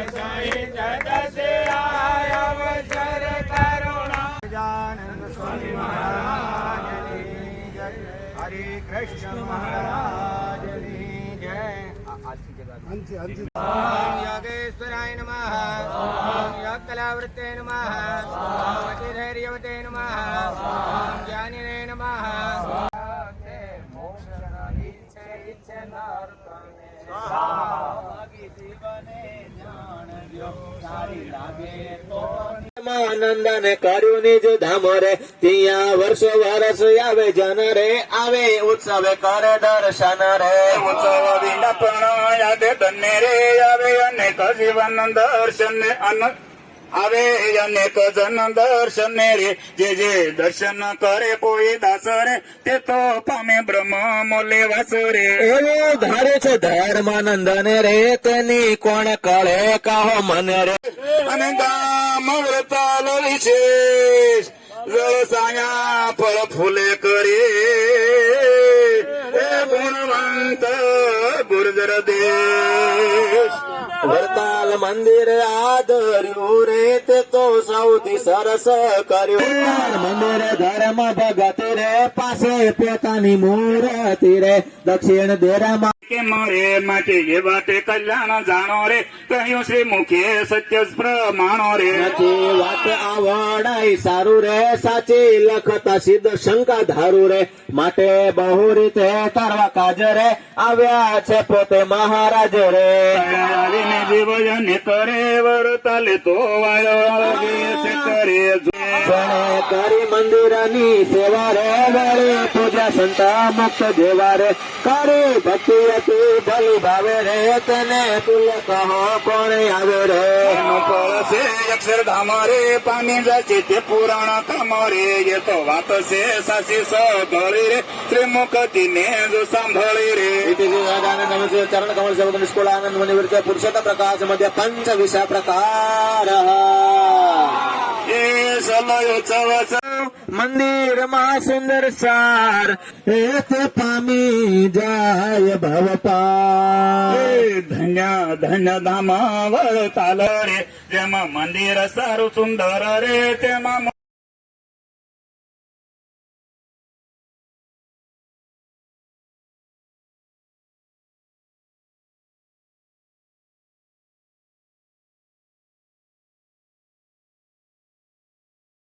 અવસર કરુણા ગજાનંદ સ્વામી મહારાજની જય. હરે કૃષ્ણ મહારાજની જય. ઓમ યોગેશ્વરાય નમઃ. ઓમ યોગકલાવૃત્તે નમઃ. ઓમ અતિધૈર્યવતે નમઃ. ઓમ જ્ઞાનિને નમઃ. આનંદ કર્યું નિજ ધામ રે ત્યાં વર્ષો વર્ષ આવે જન રે આવે ઉત્સવ કરે દર્શન રે ઉત્સવ વિના પણ યાદે તને રે આવે અનેક જીવન દર્શન આવે અનેક જન દર્શન રે જે જે દર્શન કરે કોઈ દાસ રે તે તો પામે બ્રહ્મ મોલે વાસ રે. એવું ધારે છે ધર્માનંદન રે તેની કોણ કળે કહો મને રે. અને ગામ વ્રતાલ વિશેષ વ્યવસાયા ફળ ફૂલે કરી એ ગુણવંત ગુર્જર દેશ. વરતાલ મંદિર આદર્યું રે તે તો સૌથી સરસ કર્યું. મંદિર ધર્મ ભગત રે પાસે પોતાની મૂર્તિ રે દક્ષિણ દેરામાં કે મારે માટે એ વાતે કલ્યાણ જાણો રે કહ્યું શ્રી મુખે સત્ય પ્રમાણો રે. નથી વાત આવડાય સારું રે સાચી લખતા સિદ્ધ શંકા ધારું રે માટે બહુ રીતે તારવા કાજ રે આવ્યા છે પોતે મહારાજ રે. આવીને જીવયને કરે વરતાલે તો વાયો કરે જણે કરી મંદિરની સેવા રે વળી પૂજા સંતા મુક્ત જેવા રે કરી ભક્તિ અતિ ભલી ભાવે રે તને તુલ્ય કહો કોણ આવે રે. છે અક્ષરધામ રે પામી જાય તે પુરાણ કામ રે એ તો વાત છે સાચી સગળી રે ત્રિમુખતી ને જો સાંભળી રે. ચરણ કમળ સેવક નિષ્કુળ આનંદ મનિવૃત્તિ પુરુષોત્તમ પ્રકાશ મધ્ય પંચ વિષય પ્રકાર એ સમય ઉત્સવ મંદિર માં સુંદર સાર એક પામી જાય ભવ પાર. ધન્ય ધન્ય ધામ વળતાલ રે જેમાં મંદિર સારું સુંદર રે તેમાં